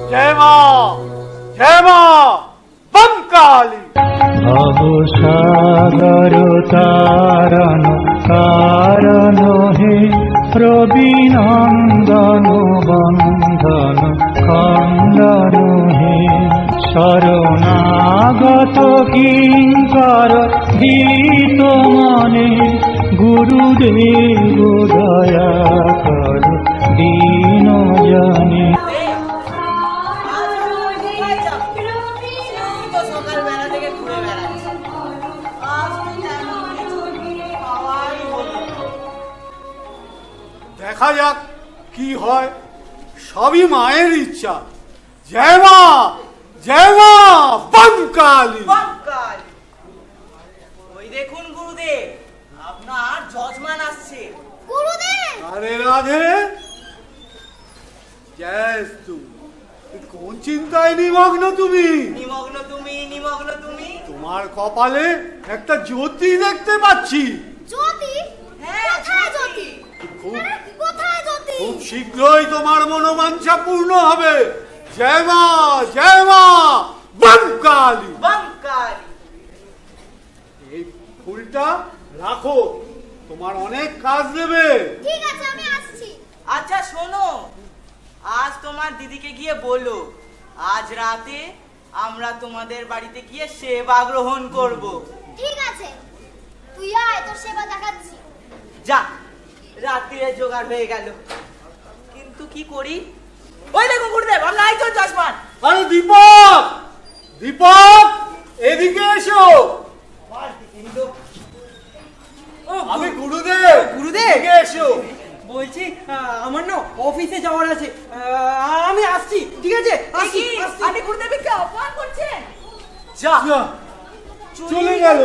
जय मां बंकाली। भव सागर तारण कारण हे रविनंदन बंधन खंडन हे शरणागत किंकर गीत मने गुरुदेव दया कर दीन जने। দেখা যাক কি হয়, সবই মায়ের ইচ্ছা। জয় মা বঙ্কালী। ওই দেখুন গুরুদেব, আপনার যজমান আসছে। গুরুদেব আরে রাধে, কোন চিন্তায় নিমগ্ন তুমি? নিমগ্ন তুমি। তোমার কপালে একটা জ্যোতি দেখতে পাচ্ছি। জ্যোতি? হ্যাঁ, কোথায় জ্যোতি? কোথায় জ্যোতি? খুব শীঘ্রই তোমার মনোবাঞ্ছা পূর্ণ হবে। জয় মা বঙ্কালী। এই ফুলটা রাখো, তোমার অনেক কাজ দেবে। ঠিক আছে, আমি আসছি। আচ্ছা শোনো, আজ তোমার দিদিকে গিয়ে বলো আজ রাতে আমরা তোমাদের বাড়িতে গিয়ে সেবা গ্রহণ করব। ঠিক আছে, তুই আয়, তোর সেবা দেখাচ্ছি। যা, রাত্রিরে জোগাড় হয়ে গেল, কিন্তু কি করি? ওই দেখুন গুরুদেব, আমরা আইতো যজমান। আরে দীপক এদিকে এসো। আমি গুরুদেব। এদিকে এসো। বলছি আমার না অফিসে যাওয়ার আছে, আমি আসছি। ঠিক আছে, আসছি। আপনি গুরুদেবকে অপমান করছেন? যা, চলে গেল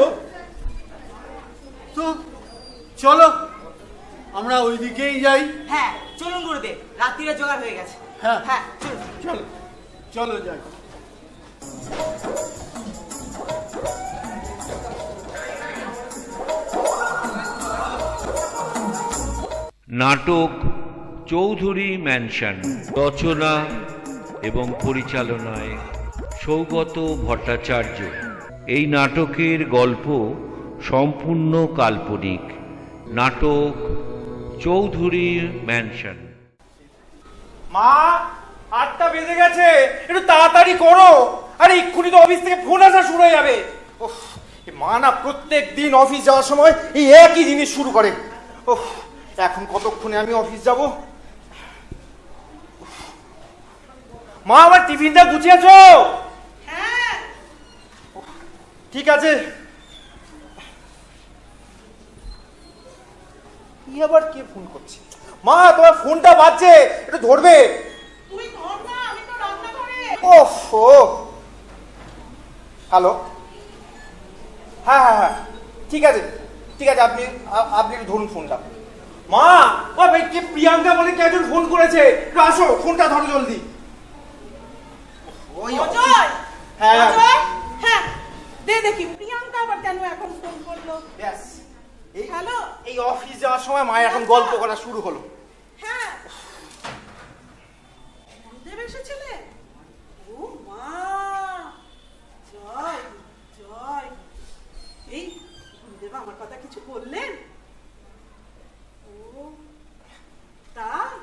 তো। চলো আমরা ওইদিকেই যাই। হ্যাঁ চলুন গুরুদেব, রাত্রিরে জোগাড় হয়ে গেছে। হ্যাঁ চলুন। চলো যাই। নাটক চৌধুরী ম্যানশন, রচনা এবং পরিচালনায় সৌগত ভট্টাচার্য। এই নাটকের গল্প সম্পূর্ণ কাল্পনিক। নাটক চৌধুরী ম্যানশন। মা, 8টা বেজে গেছে, একটু তাড়াতাড়ি করো। আরে এক্ষুনি তো অফিস থেকে ফোন আসা শুরু হয়ে যাবে। ওহ, মা না প্রত্যেক দিন অফিস যাওয়ার সময় এই একই জিনিস শুরু করে। ওহ, এখন কতক্ষণে আমি অফিস যাব? মা, আমার টিফিনটা গুছিয়েছো? হ্যাঁ। ঠিক আছে। কি আবার কে ফোন করছে? মা, তোমার ফোনটা বাজছে, একটু ধরবে? তুই ধর না, আমি তো রান্না করে। ওহো, হ্যালো। হ্যাঁ, ঠিক আছে আপনি একটু ধরুন ফোনটা। মা, ও ভাই, কে প্রিয়াঙ্কা বলে কে একজন ফোন করেছে, একটু আসো, ফোনটা ধরো জলদি। ওই অজয়। হ্যাঁ হ্যাঁ, দে দেখি প্রিয়াঙ্কা আবার কেন এখন ফোন করলো। ব্যাস, হ্যালো। এই অফিস যাওয়ার সময় মায়ের এখন গল্প করা শুরু হলো। হ্যাঁ, দেব এসেছিলে? ও মা, জয়। এই দেব আমার কথা কিছু বললেন? ও তাই?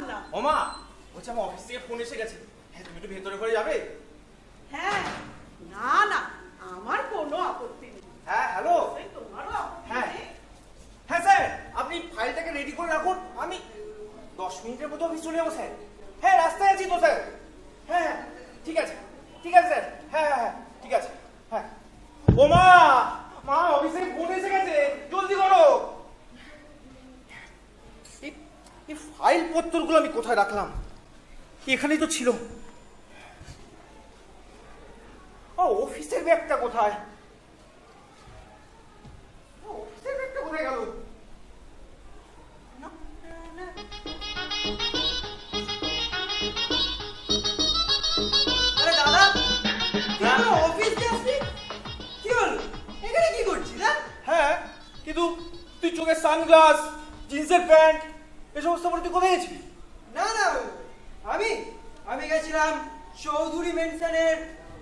না। ও মা, বলছি আমার অফিস থেকে ফোন এসে গেছে। হ্যাঁ, তুমি একটু ভেতরে ঘরে যাবে? হ্যাঁ, না, আমার কোনো আপত্তি নেই। হ্যাঁ, হ্যালো। তোমারও আপত্তি হ্যাঁ নেই? হ্যাঁ স্যার, আপনি ফাইলটাকে রেডি করে রাখুন, আমি 10 মিনিটের মধ্যে অফিস চলে যাবো স্যার। হ্যাঁ, রাস্তায় আছি তো স্যার। হ্যাঁ, ঠিক আছে স্যার। হ্যাঁ, ঠিক আছে। হ্যাঁ। ও মা, অফিস থেকে ফোন এসে গেছে, জলদি করো। এই ফাইল পত্রগুলো আমি কোথায় রাখলাম? এখানেই তো ছিল। অফিসের ব্যাগটা কোথায়? অফিসের ব্যাগটা কোথায় গেল? আরে দাদা, অফিস যাচ্ছি? কি হলো? এখানে কি করছিস? হ্যাঁ, কিন্তু তুই চোখে সানগ্লাস, জিন্সের প্যান্ট, এই সমস্ত পরে তুই কোথায় গেছিলি? না, আমি গেছিলাম চৌধুরী মেনশনের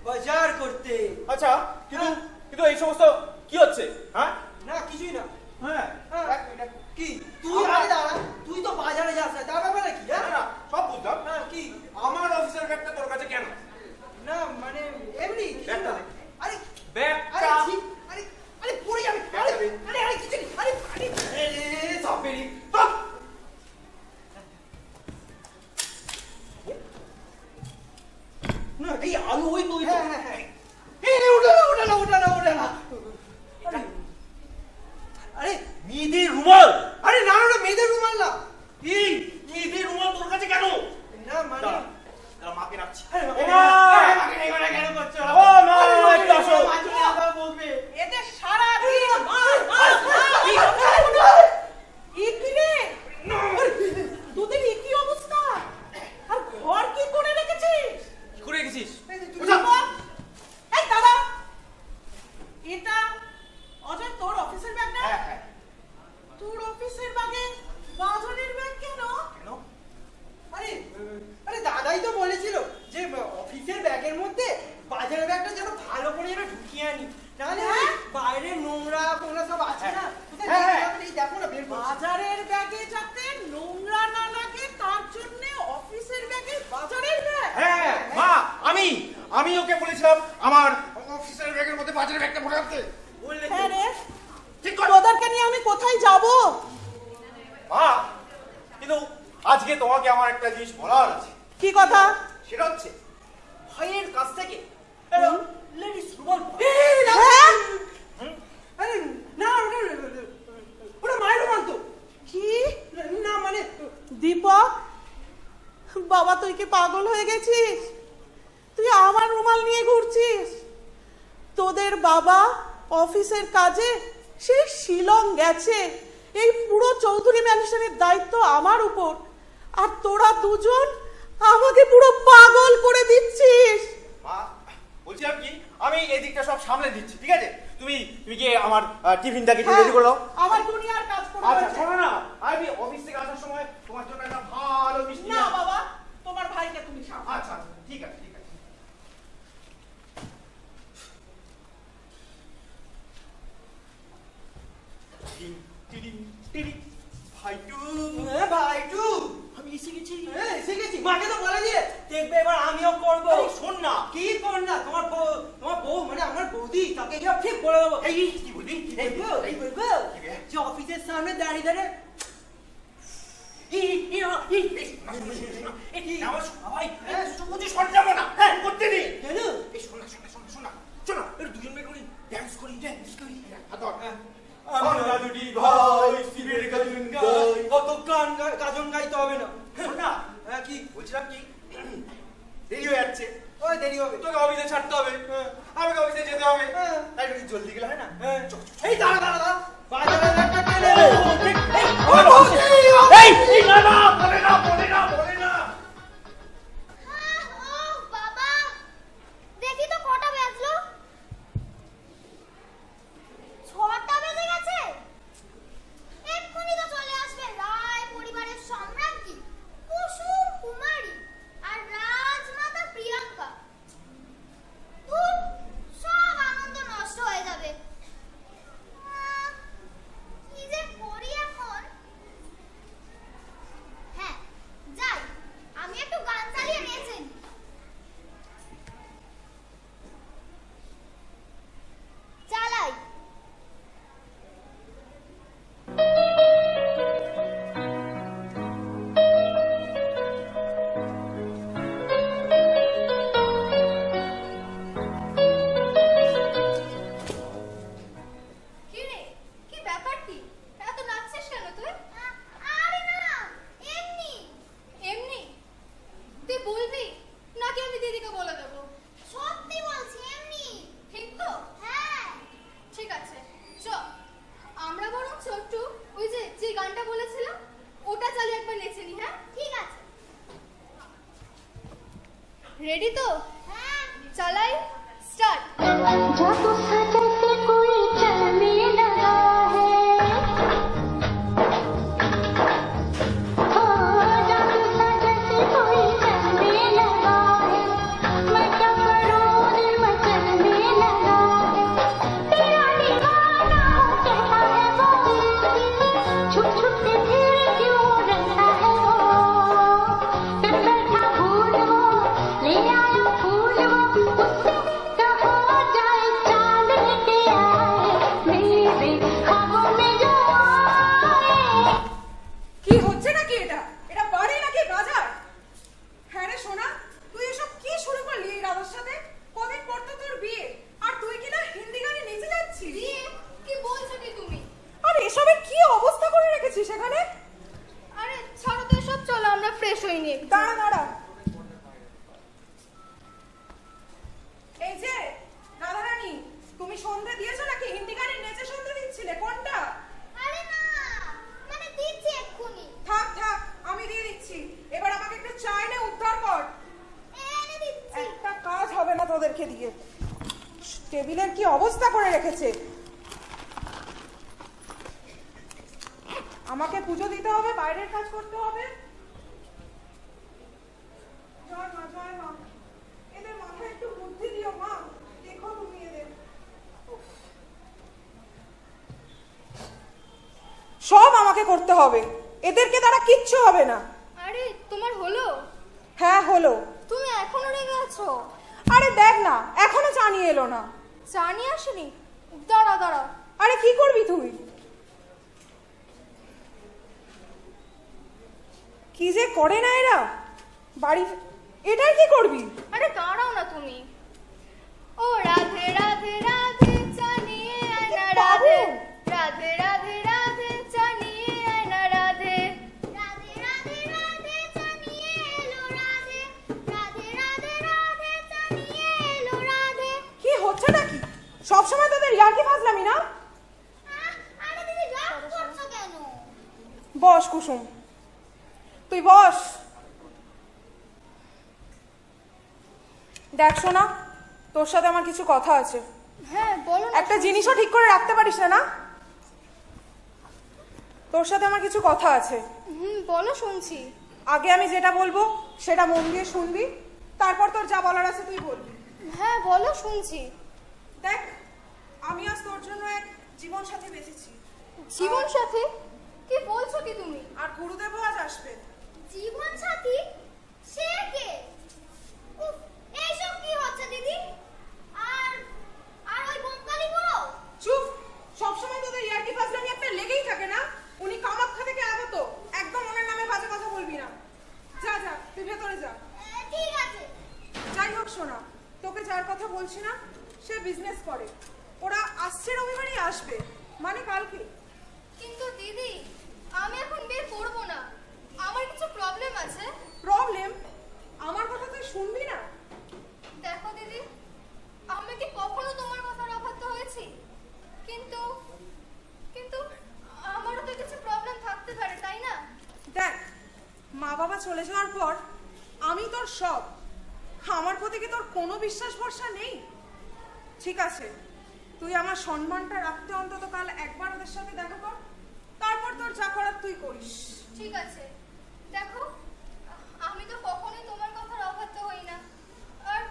বাজার করতে। আচ্ছা, কিন্তু কিন্তু এই সমস্ত কি হচ্ছে? হ্যাঁ না কিছুই না। হ্যাঁ হ্যাঁ। এক মিনিট। কি তুই আরে দাঁড়া, তুই তো বাজারে যাস না, তার ব্যাপারে কি? না, না, সব বুঝলাম। হ্যাঁ কি? আমার অফিসের ব্যাগটা তোর কাছে কেন? না মানে এমনি কিছু ব্যাগটা না। দে। আরে ব্যাগটা আরে ছি, আরে আরে পড়ে যাবে। আরে আরে আরে কিছু নেই। আরে আরে আরে সব বেরি সব। না এই আলু ওই তুই। হ্যাঁ হ্যাঁ হ্যাঁ। এই ওটা না ওটা না ওটা না ওটা না। আরে আরে মেয়েদের রুমাল। আরে না না মেয়েদের রুমাল না। এই মেয়েদের রুমাল তোর কাছে কেন? না মানে দাঁড়া, দাঁড়া, মাকে রাখছি। আরে, ও মা! আমাকে এই কথা কেন করছো? ও মা, একটু আসো। বলবে এদের সারা দিন তোদের কি অবস্থা? আর ঘর কি করে রেখেছিস? কি করে রেখেছিস? এই দাদা, এটা অজয় তোর অফিসের ব্যাগ না? হ্যাঁ হ্যাঁ। তোর অফিসের ব্যাগে বাজারের ব্যাগ কেন? কেন? আরে আরে দাদাই তো বলেছিল যে অফিসের ব্যাগের মধ্যে বাজারের ব্যাগটা যেন ভালো করে যেন ঢুকিয়ে আনি, নাহলে হ্যাঁ? বাইরে নোংরা ফোংরা সব আছে না, কোথায় হ্যাঁ, দেখতে হ্যাঁ। পাবে? এই দেখো না বের করছি। বাজারের ব্যাগে যাতে নোংরা না লাগে তার জন্য অফিসের ব্যাগে বাজারের ব্যাগ। হ্যাঁ মা, আমি ওকে বলেছিলাম আমার অফিসের ব্যাগের মধ্যে বাজারের ব্যাগটা ভরে রাখতে। বললে হ্যাঁ রে, ঠিক করে। তোদেরকে নিয়ে আমি কোথায় যাব? মা, কিন্তু আজকে তোমাকে আমার একটা জিনিস বলার আছে। কি কথা? সেটা হচ্ছে ভাইয়ের কাছ থেকে লেডিস রুমাল হ্যাঁ? আরে না ওটা মায়ের রুমাল তো। কি? না মানে দীপক, বাবা তুই কি পাগল হয়ে গেছিস? তুই আমার রুমাল নিয়ে ঘুরছিস? তোদের বাবা অফিসের কাজে সে শিলং গেছে, এই পুরো চৌধুরী ম্যানশনের দায়িত্ব আমার উপর, আর তোরা দুজন আমাকে পুরো পাগল করে দিচ্ছিস। মা, বলছিলাম কি, আমি এই দিকটা সব সামলে দিচ্ছি, ঠিক আছে? তুমি গিয়ে আমার টিফিনটাকে একটু রেডি করে দাও। আমার দুনিয়ার কাজ করতে আচ্ছা হচ্ছে। শোনো না, আমি অফিস থেকে আসার সময় তোমার জন্য একটা ভালো মিষ্টি না আনবো। বাবা, তোমার ভাইকে তুমি সামলাও। আচ্ছা আচ্ছা, ঠিক আছে ঠিক আছে। টিং, টিডিং, টিডিং। ভাইটু, হ্যাঁ ভাইটু, আমি এসে গেছি। হ্যাঁ এসে গেছি। মাকে তো বলে দিয়ে দেখবে, এবার আমিও করবো। আরে শোন না। কি কর না, তোমার বউ মানে আমার বৌদি, তাকে এবার ঠিক বলে দেবো। এই কি বলবি? এই বলবো যে অফিসের সামনে দাঁড়িয়ে দাঁড়িয়ে আমার শোনা ভাই, বুঝি শোন যাবো না, করতে নেই। কেন? এই শোনা শোনা শোনা শোনা শোনা, একটু দুজন মিলে করি, ড্যান্স করি, ড্যান্স করি। হাত ধর। আমরা দুটি ভাই শিবের গাজন গাই, কত গাজন গাইতে হবে না। শোন না, হ্যাঁ কি বলছিলাম কি, দেরি হয়ে যাচ্ছে, ওই দেরি হবে। তোকে অফিসে ছাড়তে হবে, আমাকে অফিসে যেতে হবে, হ্যাঁ। তাই একটু জলদি গেলে হয় না? হ্যাঁ। চল, চল, চল। এই দাঁড়া দাঁড়া দাঁড়া, বাজারে একটা টেনে এই না না, বলে না বলে না বলে না। ও বাবা, দেখি তো কটা বাজলো? 6টা বেজে গেছে। এক্ষুনি তো চলে আসবে রায় পরিবারের সম্রাজ্ঞী কুসুম কুমারী আর রাজমাতা প্রিয়াঙ্কা। ধুর, সব আনন্দ নষ্ট হয়ে যাবে। কি যে করি এখন? হ্যাঁ যাই, আমি একটু গান চালিয়ে নিয়েছি। চালাই। কি রে, কি ব্যাপার কি? এত নাচছিস কেন তুই? আরে না, এমনি। এমনি? তুই বলবি নাকি আমি দিদিকে বলে দেবো? সত্যি বলছি, এমনি। ঠিক তো? হ্যাঁ। ঠিক আছে, চ আমরা বরং একটু ওই যে গানটা বলেছিলাম ওটা চালিয়ে একবার নেচে নি। হ্যাঁ ঠিক আছে। রেডি তো? হ্যাঁ। চালাই, স্টার্ট। जादू सा जैसे कोई चलने लगा है, जादू सा जैसे कोई चलने लगा হয়নি একটু। দাঁড়া দাঁড়া, এই যে রাধারানী, তুমি সন্ধে দিয়েছো নাকি হিন্দি গানের নেচে সন্ধে দিচ্ছিলে? কোনটা? আরে না, মানে দিচ্ছি এক্ষুনি। থাক থাক, আমি দিয়ে দিচ্ছি। এবার আমাকে একটু চা এনে উদ্ধার কর। এনে দিচ্ছি। একটা কাজ হবে না তোদেরকে দিয়ে। টেবিলের কি অবস্থা করে রেখেছে। আমাকে পুজো দিতে হবে, বাইরের কাজ করতে হবে। জয় মা, জয় মা। এদের মাথায় একটু বুদ্ধি দিও মা, দেখো তুমি এদের। উফ। সব আমাকে করতে হবে, এদেরকে দ্বারা কিচ্ছু হবে না। আরে তোমার হলো? হ্যাঁ হলো। তুমি এখনো রেগে আছো? আরে দেখ না, এখনো চা নিয়ে এলো না। চা নিয়ে আসেনি? দাঁড়া দাঁড়া। আরে কি করবি তুই? কি যে করে না এরা বাড়ি, এটাই কি করবি? আরে দাঁড়াও না তুমি। ও রাধে রাধে রাধে চা নিয়ে আয় না রাধে, রাধে রাধে রাধে চা নিয়ে আয় না রাধে, রাধে রাধে রাধে চা নিয়ে এলো রাধে, রাধে রাধে রাধে চা নিয়ে এলো রাধে। কি হচ্ছে নাকি সবসময় তোদের ইয়ার্কি ফাজলামি না? আরে দিদি রাগ করছো কেন? বস কুসুম, তুই বস। দেখ শোনা, তোর সাথে আমার কিছু কথা আছে। হ্যাঁ বলো না। একটা জিনিসও ঠিক করে রাখতে পারিস না? তোর সাথে আমার কিছু কথা আছে। বলো, শুনছি। আগে আমি যেটা বলবো সেটা মন দিয়ে শুনবি, তারপর তোর যা বলার আছে তুই বলবি। হ্যাঁ বলো, শুনছি। দেখ, আমি আজ তোর জন্য এক জীবন সাথী বেঁচেছি। জীবন সাথী? কি বলছো কি তুমি? আর গুরুদেবও আজ আসবে। জীবন সাথী? সে কে? উফ, এইসব কি হচ্ছে দিদি? আর আর ওই বোমকালি বুড়ো? চুপ, সবসময় তোদের ইয়ার্কি ফাজলামি একটা লেগেই থাকে না? উনি কামাখ্যা থেকে আগত, একদম ওনার নামে বাজে কথা বলবি না। যা যা, তুই ভেতরে যা। ঠিক আছে। যাই হোক শোনা, তোকে যার কথা বলছি না, সে বিজনেস করে। ওরা আসছে রবিবারই আসবে, মানে কালকে। কিন্তু দিদি, আমি এখন বের করব না, আমার কিছু প্রবলেম আছে। প্রবলেম? আমার কথা তুই শুনবি না? দেখো দিদি, আমি কি কখনো তোমার কথার অবাধ্য হয়েছি? কিন্তু কিন্তু আমারও তো কিছু প্রবলেম থাকতে পারে, তাই না? দেখ, মা বাবা চলে যাওয়ার পর আমি তোর সব। আমার প্রতি কি তোর কোনো বিশ্বাস ভরসা নেই? ঠিক আছে, তুই আমার সম্মানটা রাখতে অন্তত কাল একবার ওদের সাথে দেখা কর, তারপর তোর যা করার তুই করিস। ঠিক আছে। দেখো, আমি তো কখনোই তোমার কথার অবাধ্য হই না, আর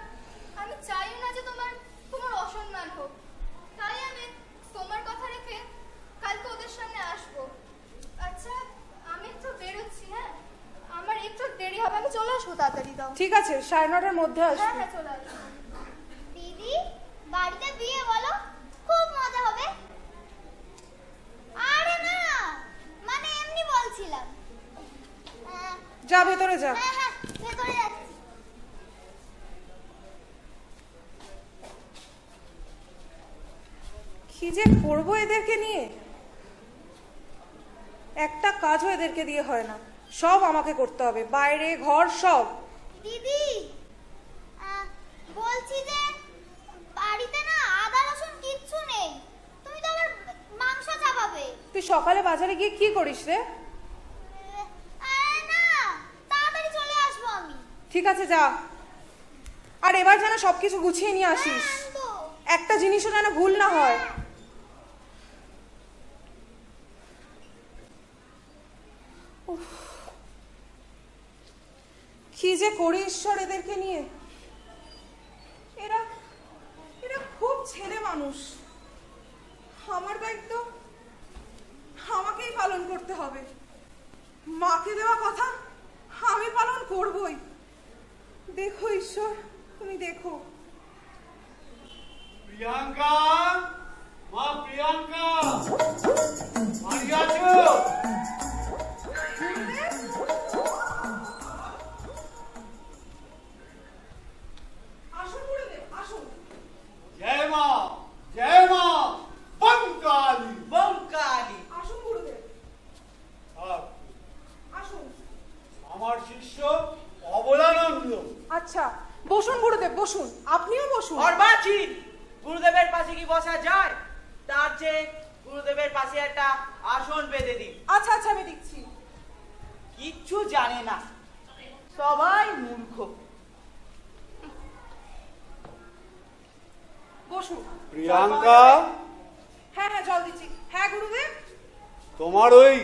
আমি চাইও না যে তোমার তোমার অসম্মান হোক। তাই আমি তোমার কথা রেখে কালকে ওদের সামনে আসবো। আচ্ছা, আমি একটু বেরোচ্ছি। হ্যাঁ, আমার একটু দেরি হবে, আমি চলে আসবো। তাড়াতাড়ি দাও। ঠিক আছে, 9:30টার মধ্যে হ্যাঁ আসবি। হ্যাঁ, চলে আসবো। দিদি, বাড়িতে বিয়ে বলো, খুব মজা হবে। আরে না, মানে এমনি বলছিলাম। যা ভেতরে যা। হ্যাঁ হ্যাঁ, ভেতরে যাচ্ছি। কি যে করবো এদেরকে নিয়ে, একটা কাজও এদেরকে দিয়ে হয় না, সব আমাকে করতে হবে, বাইরে ঘর সব। দিদি, বলছি যে বাড়িতে না আদা রসুন কিচ্ছু নেই, তুমি তো আবার মাংস চাপাবে। তুই সকালে বাজারে গিয়ে কি করিস রে? আরে না, তাড়াতাড়ি চলে আসবো আমি। ঠিক আছে যা, আর এবার যেন সবকিছু গুছিয়ে নিয়ে আসিস, আনবো। একটা জিনিসও যেন ভুল না হয়। উফ, কি যে করি ঈশ্বর এদেরকে নিয়ে। এরা এরা খুব ছেলে মানুষ, আমার দায়িত্ব আমাকেই পালন করতে হবে। মাকে দেওয়া কথা আমি পালন করবই। দেখো ঈশ্বর, তুমি দেখো। প্রিয়াঙ্কা, মা প্রিয়াঙ্কা, বাড়ি আছো? আসুন গুরুদেব, আসুন। জয় মা, জয় মা, বঙ্কালি। বঙ্কালি। আসুন গুরুদেব, থাক, আসুন। আমার শিষ্য অবলানন্দ। আচ্ছা বসুন গুরুদেব, বসুন, আপনিও বসুন। অর্বাচীন, গুরুদেবের পাশে কি বসা যায়? তার চেয়ে গুরুদেবের পাশে একটা আসন বেঁধে দিন। আচ্ছা আচ্ছা, আমি দিচ্ছি। কিচ্ছু জানে না, সবাই মূর্খ। বসুন। প্রিয়াঙ্কা, হ্যাঁ হ্যাঁ, জল দিচ্ছি। হ্যাঁ গুরুদেব। তোমার ওই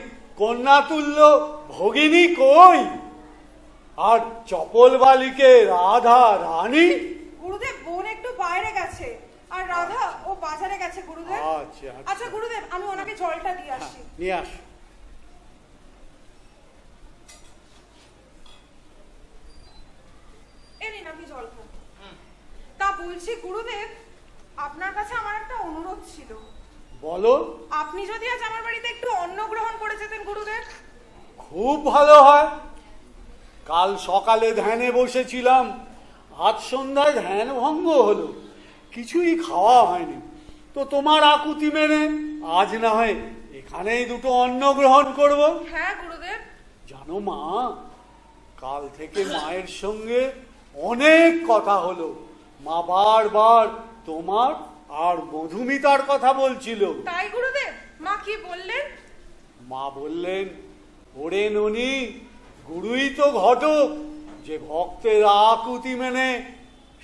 কন্যাতুল্য ভগিনী কই? আর চপল বালিকে রাধা রানী? গুরুদেব, বোন একটু বাইরে গেছে, আর রাধা ও বাজারে গেছে গুরুদেব। আচ্ছা আচ্ছা গুরুদেব, আমি ওনাকে জলটা দিয়ে আসছি। নিয়ে আস। এই নিন, আপনি জল খান। তা বলছি গুরুদেব, আপনার কাছে আমার একটা অনুরোধ ছিল। বলো। আপনি যদি আজ আমার বাড়িতে একটু অন্ন গ্রহণ করে যেতেন গুরুদেব। খুব ভালো হয়। কাল সকালে ধ্যানে বসেছিলাম, আজ সন্ধ্যায় ধ্যান ভঙ্গ হলো, কিছুই খাওয়া হয়নি। তো তোমার আকুতি মেনে আজ না হয় এখানেই দুটো অন্ন গ্রহণ করব। হ্যাঁ গুরুদেব। জানো মা, কাল থেকে মায়ের সঙ্গে অনেক কথা হলো। মা বারবার তোমার আর মধুমিতার কথা বলছিল। তাই গুরুদেব? মা কি বললেন? মা বললেন, ওরে ননি, গুরুই তো ঘটক, যে ভক্তের আকুতি মেনে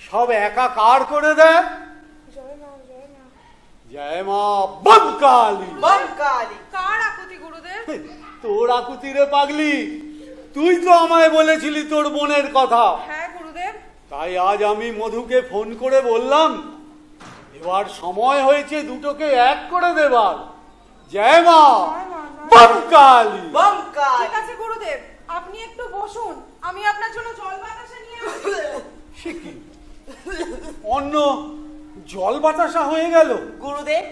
সব একাকার করে দেয়। জয় মা বঙ্কালী। বঙ্কালী? কার আকুতি গুরুদেব? তোর আকুতি রে পাগলি, তুই তো আমায় বলেছিলি তোর বোনের কথা। হ্যাঁ গুরুদেব। তাই আজ আমি মধুকে ফোন করে বললাম, এবার সময় হয়েছে দুটোকে এক করে দেবার। জয় মা বঙ্কালী। বঙ্কালী। ঠিক আছে গুরুদেব, আপনি একটু বসুন, আমি আপনার জন্য জল বাতাসা নিয়ে আসছি। সে কি, অন্য জল বাতাসা হয়ে গেল? গুরুদেব,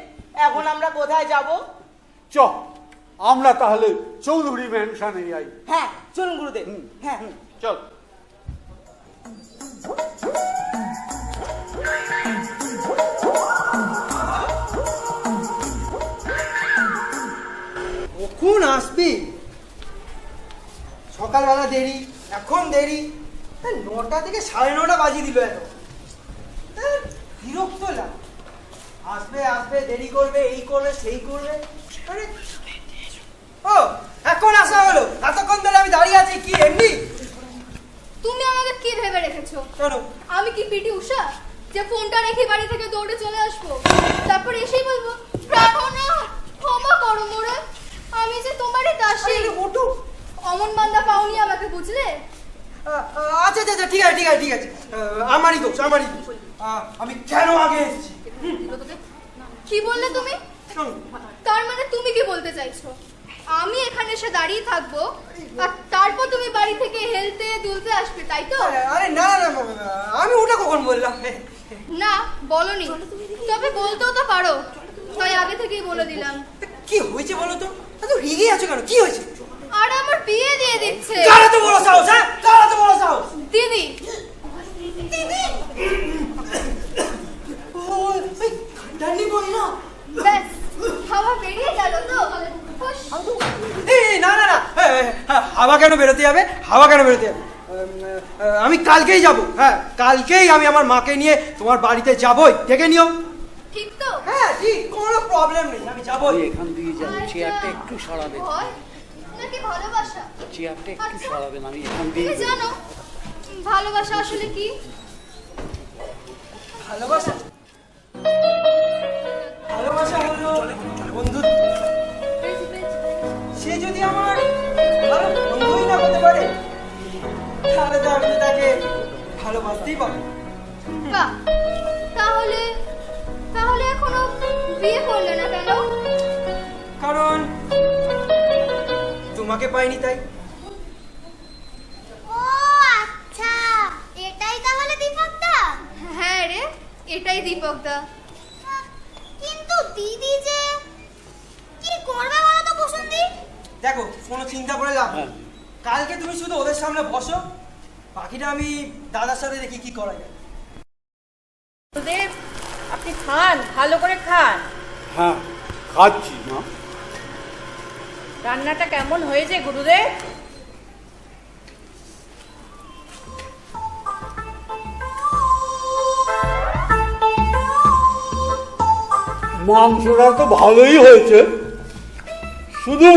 এখন আমরা কোথায় যাব? চ, আমরা তাহলে চৌধুরী ম্যানশনে যাই। হ্যাঁ চলুন গুরুদেব। হ্যাঁ চল। কখন আসবি? সকালবেলা দেরি, এখন দেরি, 9টা থেকে 9:30 বাজিয়ে দিল। এত বিরক্ত লাগে। আসবে আসবে, দেরি করবে, এই করবে সেই করবে। আরে ও, এখন আসা হলো? এতক্ষণ ধরে আমি দাঁড়িয়ে আছি কি এমনি? তুমি আমাকে কি ভেবে রেখেছো? কেন? আমি কি পিটি উষা যে ফোনটা রেখে বাড়ি থেকে দৌড়ে চলে আসবো, তারপর এসেই বলবো প্রার্থনা ক্ষমা করো মোরে, আমি যে তোমারই দাসী। ওঠো। অমন বান্দা পাওনি আমাকে, বুঝলে? আচ্ছা আচ্ছা, ঠিক আছে ঠিক আছে ঠিক আছে, আমারই দোষ আমারই দোষ। আমি কেন আগে এসেছি? কি বললে তুমি? তার মানে তুমি কি বলতে চাইছো আমি এখানে এসে দাঁড়িয়ে থাকবো আর তারপর তুমি বাড়ি থেকে হেলতে দুলতে আসবে, তাই তো? আরে না না, আমি ওটা কখন বললাম? না বলনি, তবে বলতেও তো পারো, তাই আগে থেকেই বলে দিলাম। কি হয়েছে বলো তো? এত রেগে আছো কেন? কি হয়েছে? আর আমার বিয়ে দিয়ে দিচ্ছে। কার এত বড় সাহস? হ্যাঁ, কার এত বড় সাহস? দিদি। দিদি? ওই ডান্ডি বই না? ব্যাস, হাওয়া বেরিয়ে গেল তো? হুশ। এই না না না, হাওয়া কেন বেরোতে যাবে? হাওয়া কেন বেরোতে যাবে? আমি কালকেই যাব। হ্যাঁ, কালকেই আমি আমার মাকে নিয়ে তোমার বাড়িতে যাবই, দেখে নিও। ঠিক তো? হ্যাঁ ঠিক, কোনো প্রবলেম নেই, আমি যাবই। এখান দিয়ে যাবো, চেয়ারটা একটু সরাবেন। ভয় নাকি ভালোবাসা? চেয়ারটা একটু আচ্ছা, সরাবেন, আমি এখান তুমি দিয়ে জানো ভালোবাসা আসলে কি? ভালোবাসা? ভালোবাসা হলো বন্ধুত্ব। সে যদি আমার ভালো বন্ধুই না হতে পারে, তাহলে তো আমি তাকে ভালোবাসতেই পারবো। বাহ, তাহলে তাহলে এখনো বিয়ে করলে না কেন? কারণ তোমাকে পাইনি তাই। ও আচ্ছা, এটাই তাহলে দীপকদা? হ্যাঁ রে, এটাই দীপকদা। কিন্তু দিদি যে কি করবে বলো তো বসুন্তি? দেখো, কোনো চিন্তা করে লাভ নেই। কালকে তুমি শুধু ওদের সামনে বসো, বাকিটা আমি দাদার সাথে দেখি কি করা যায়। গুরুদেব, আপনি খান, ভালো করে খান। হ্যাঁ খাচ্ছি মা। রান্নাটা কেমন হয়েছে গুরুদেব? মাংসটা তো ভালোই হয়েছে, শুধু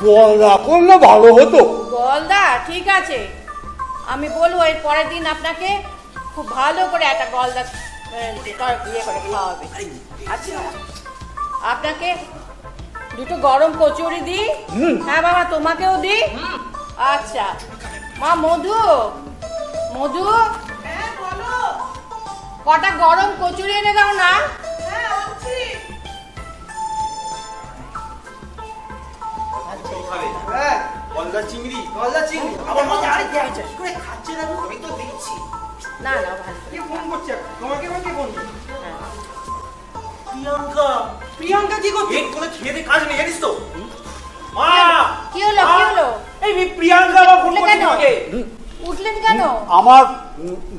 গলদা করলে ভালো হতো। গলদা ঠিক আছে, আমি বলবো এর পরের দিন আপনাকে খুব ভালো করে একটা গলদা ইয়ে করে খাওয়াবে। আচ্ছা, আপনাকে দুটো গরম কচুরি দিই? হ্যাঁ বাবা, তোমাকেও দিই। আচ্ছা মা, মধু মধু হ্যাঁ বলো। কটা গরম কচুরি এনে দাও না। হ্যাঁ আনছি। হ্যাঁ, গলদা চিংড়ি আমার মা আরে কি করে খাচ্ছে না, আমি তো দেখছি। না না ভালো। কে ফোন করছে? তোমাকে কে ফোন করছে? প্রিয়াঙ্কা, প্রিয়াঙ্কা কি করছে? পেট করে খেয়ে দিয়ে কাজ নেই জানিস তো? মা, কি হলো কি হলো? এই প্রিয়াঙ্কা আবার ফোন করছে কেন? তোমাকে। উঠলেন কেন? আমার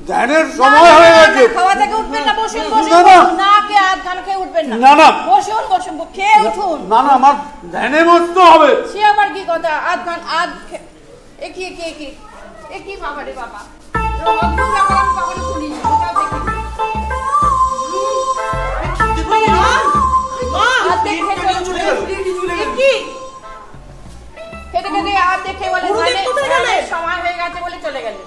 ধ্যানের সময় হয়ে গেছে। খাওয়া থেকে উঠবেন না, বসুন বসুন। না, না। না কে আধ ঘন্টা খেয়ে উঠবেন না। না, না। বসুন বসুন, খেয়ে উঠুন। না না, আমার ধ্যানে বসতে হবে। সে আবার কি কথা? আধ ঘন্টা এ কি বাবা রে বাবা, অদ্ভুত ব্যাপার, আমি কখনো শুনিনি। কোথাও দেখিনি। অর্ধেক খেয়ে চলে গেল। এ কি? খেতে খেতে অর্ধেক খেয়ে বলে সময় হয়ে গেছে বলে চলে গেলেন।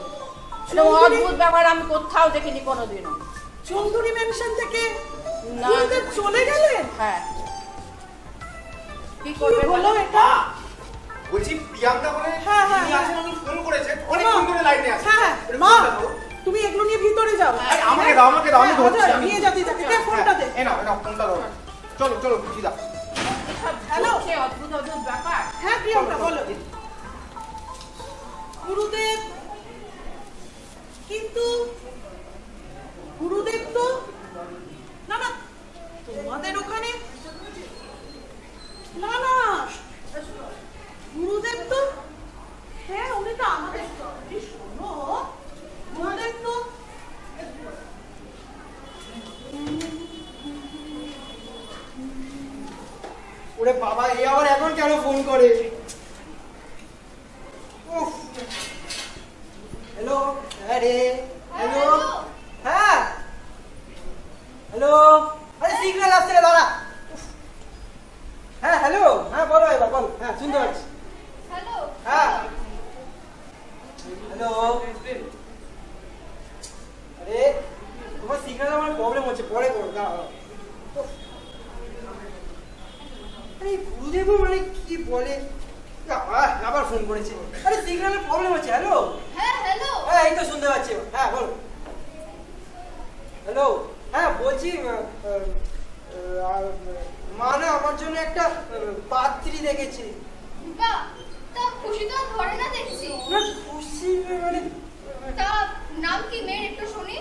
অদ্ভুত ব্যাপার, আমি কোথাও দেখিনি কোনোদিনও। চৌধুরী মেনশন থেকে না। গুরুদেব চলে গেলেন? হ্যাঁ, কি কি করবে হলো বলো? এটা? বলছি প্রিয়াঙ্কা বলে হ্যাঁ, হ্যাঁ, তিনি হ্যাঁ। আছেন, উনি ফোন করেছেন, অনেকক্ষণ ধরে লাইনে আছে। হ্যাঁ, একটু মা ফোনটা করো। তুমি এগুলো নিয়ে ভিতরে যাও। আরে আমাকে দাও, আমাকে দাও, আমি হ্যাঁ, ধরছি। হাজার, নিয়ে যাতে যাকে ফোনটা দে। এ নাও ফোনটা দাও। চলো চলো দিদা। হ্যালো। সে অদ্ভুত অদ্ভুত ব্যাপার। হ্যাঁ প্রিয়াঙ্কা বলো। গুরুদেব, কিন্তু গুরুদেব তো না না তোমাদের ওখানে না না গুরুদেব তো হ্যাঁ উনি তো আমাদের এই শোনো গুরুদেব তো ওরে বাবা, এই আবার এখন কেন ফোন করে? হ্যালো, আরে হ্যালো, হ্যাঁ হ্যালো, আরে সিগন্যাল আসছে রে দাদা। হ্যাঁ হ্যালো, হ্যাঁ বলো এবার বলো। হ্যাঁ শুনতে পাচ্ছি। হ্যালো, হ্যাঁ হ্যালো, আরে তোমার সিগন্যাল আমার প্রবলেম হচ্ছে, পরে করো দাঁড়াও। আরে গুরুদেব মানে কি বলে, আবার ফোন করেছে। আরে সিগন্যালের প্রবলেম হচ্ছে। হ্যালো, হ্যাঁ হ্যালো, হ্যাঁ এই তো শুনতে পাচ্ছি। হ্যাঁ বলো। হ্যালো, হ্যাঁ বলছি মা না আমার জন্য একটা পাত্রী দেখেছে। বাহ, তা খুশি তো আর ধরে না দেখছি। না খুশি মানে তা নাম কি মেয়ের, একটু শুনি।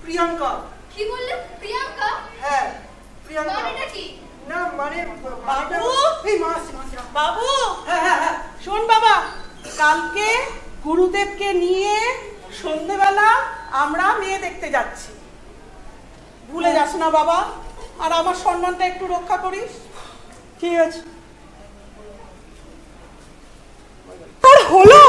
প্রিয়াঙ্কা। কি বললে? প্রিয়াঙ্কা? হ্যাঁ প্রিয়াঙ্কা। মানেটা কি? না মানে বাবু! এই মা আসছে, মা আসছে। বাবু হ্যাঁ হ্যাঁ হ্যাঁ শোন বাবা, কালকে গুরুদেবকে নিয়ে সন্ধেবেলা আমরা মেয়ে দেখতে যাচ্ছি, ভুলে যাস না বাবা, আর আমার সম্মানটা একটু রক্ষা করিস। ঠিক আছে। তোর হলো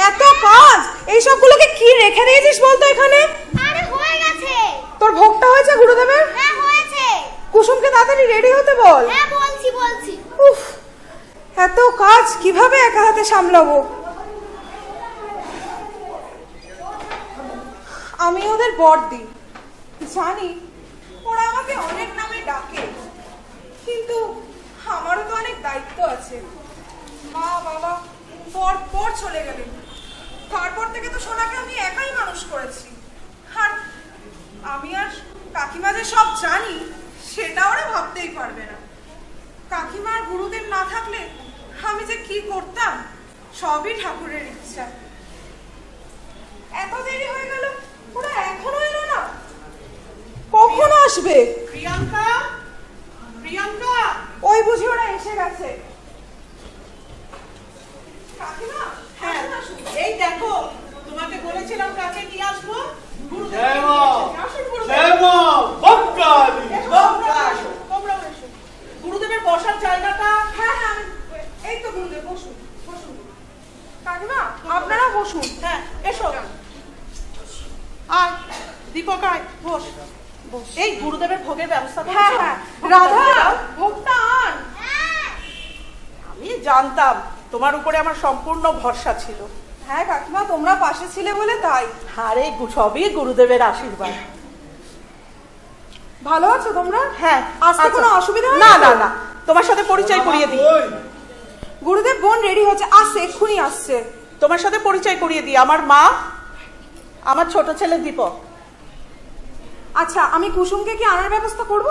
এত কাজ, এই সবগুলোকে কি রেখে দিয়েছিস বলতো এখানে? আরে হয়ে গেছে। তোর ভোগটা হয়েছে গুরুদেবের? হ্যাঁ হয়েছে। কুসুমকে তাড়াতাড়ি রেডি হতে বল। হ্যাঁ বলছি। উফ, এত কাজ কিভাবে একা হাতে সামলাবো? আমি ওদের বড়দি, জানি ওরা আমাকে অনেক নামে ডাকে, কিন্তু আমারও তো অনেক দায়িত্ব আছে। মা বাবা পর চলে গেলেন, তারপর থেকে তো সোনাকে আমি একাই মানুষ করেছি। আর আমি আর কাকিমা যে সব জানি সেটা ওরা ভাবতেই পারবে না। কাকিমা আর গুরুদেব না থাকলে আমি যে কি করতাম, সবই ঠাকুরের ইচ্ছা। এত দেরি হয়ে গেল, ওরা এখনো এলো না। কখন আসবে? প্রিয়াঙ্কা, প্রিয়াঙ্কা, ওই বুঝি ওরা এসে গেছে। কাকিমা, হ্যাঁ এই দেখো, তোমাকে বলেছিলাম কাছে নিয়ে আসবো। গুরুদেবের বসার জায়গাটা, হ্যাঁ হ্যাঁ এই তো গুরুদেব, বসুন বসুন। কাকিমা আপনারা বসুন। হ্যাঁ এসো, আয় দীপক আয়, বস এই গুরুদেবের ভোগের ব্যবস্থা করেছো? হ্যাঁ হ্যাঁ, রাধা ভোগটা আন। আমি জানতাম তোমার উপরে আমার সম্পূর্ণ ভরসা ছিল। হ্যাঁ কাকিমা, তোমরা পাশে ছিলে বলে তাই। আরে সবই গুরুদেবের আশীর্বাদ। ভালো আছো তোমরা? হ্যাঁ, আসতে কোনো অসুবিধা হয়নি না তো? না না, তোমার সাথে পরিচয় করিয়ে দিই। ওই, গুরুদেব বোন রেডি হচ্ছে, আসছে, এক্ষুনি আসছে। তোমার সাথে পরিচয় করিয়ে দিই, আমার মা, আমার ছোট ছেলে দীপক। আচ্ছা, আমি কুসুমকে কি আনার ব্যবস্থা করব?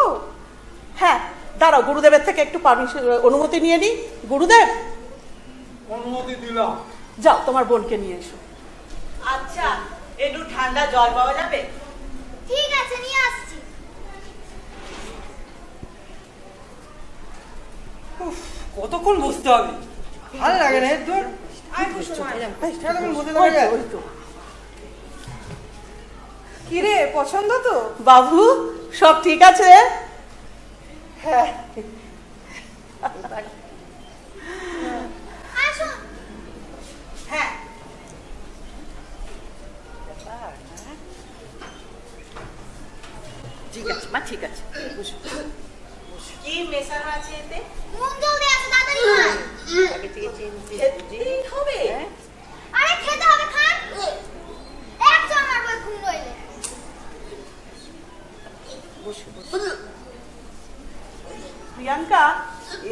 হ্যাঁ, দাঁড়াও, গুরুদেবের থেকে একটু পারমিশন, অনুমতি নিয়ে নিই। গুরুদেব, অনুমতি দিলাম। যাও তোমার বোনকে নিয়ে এসো। আচ্ছা, একটু ঠান্ডা জল পাওয়া যাবে? ঠিক আছে, নিয়ে আসছি। কতক্ষণ বসতে হবে? ভালো লাগে না তোর? সারাক্ষণ বসে থাকা যায়? ওই তো। কিরে, পছন্দ তো? বাবু, সব ঠিক আছে? হ্যাঁ, আসুন। হ্যাঁ। ঠিক আছে মা, ঠিক আছে। কি মেশানো আছে এতে? নুন জলদি আছে, তাড়াতাড়ি খান। আগে থেকে চিনতে খেতেই হবে? আরে খেতে হবে, খান। এক চড় মারবো এক্ষুনি নইলে। প্রিয়াঙ্কা,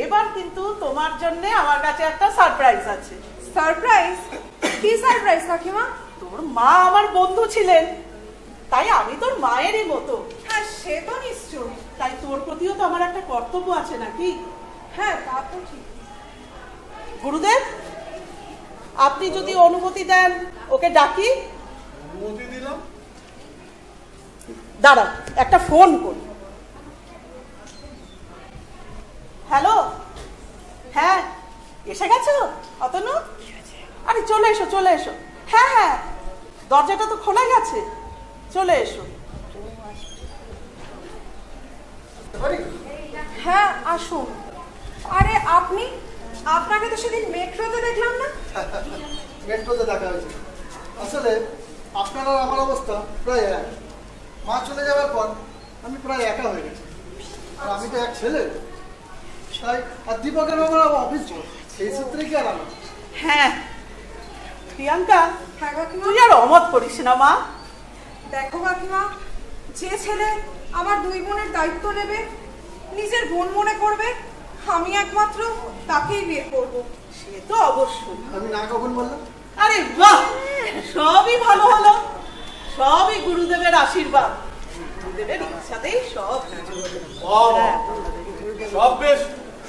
এবার কিন্তু তোমার জন্য আমার কাছে একটা সারপ্রাইজ আছে। সারপ্রাইজ? কি সারপ্রাইজ কাকিমা? তোর মা আমার বন্ধু ছিলেন, তাই আমি তোর মায়েরই মতো। হ্যাঁ, সে তো নিশ্চয়। তাই তোর প্রতিও তো আমার একটা কর্তব্য আছে নাকি? হ্যাঁ, তা তো ঠিক। গুরুদেব, আপনি যদি অনুমতি দেন ওকে ডাকি। অনুমতি দিলাম। দাঁড়ান, একটা ফোন করি। হ্যালো, হ্যাঁ, এসে গেছো অতনু? আরে চলে এসো, চলে এসো। হ্যাঁ হ্যাঁ, দরজাটা তো খোলা গেছে, চলে এসো। হ্যাঁ, আসুন। আরে আপনি, আপনাকে তো সেদিন মেট্রোতে দেখলাম না? মেট্রোতে দেখা হয়েছে। আসলে আপনার আর আমার অবস্থা প্রায় এক। মা চলে যাওয়ার পর আমি প্রায় একা হয়ে গেছি। আর আমি তো এক ছেলে, তাই আর দীপকের ব্যাপারে আমার অফিস চল, সেই সূত্রে কি আর আমার। হ্যাঁ প্রিয়াঙ্কা, হ্যাঁ কাকিমা। তুই আর অমত করিস না মা। দেখো কাকিমা, যে ছেলে আমার দুই বোনের দায়িত্ব নেবে, নিজের বোন মনে করবে, আমি একমাত্র তাকেই বিয়ে করব। সে তো অবশ্যই। আমি না কখন বললাম? আরে বাহ, সবই ভালো হলো, সবই গুরুদেবের আশীর্বাদ। গুরুদেবের ইচ্ছাতেই সব কিছু হলো। বাহ, হ্যাঁ, সব বেশ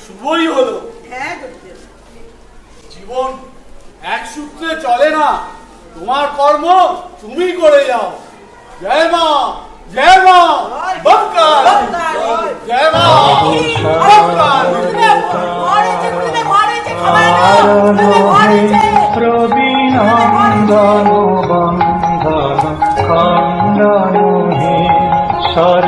শুভই হলো। হ্যাঁ গুরুদেব। জীবন এক সূত্রে চলে না, তোমার কর্ম তুমি করে যাও। জয় মা, জয় মা, বঙ্কাল, জয় মা, বঙ্কাল। প্রবীণন্দন বন্ধন খণ্ডন হে সর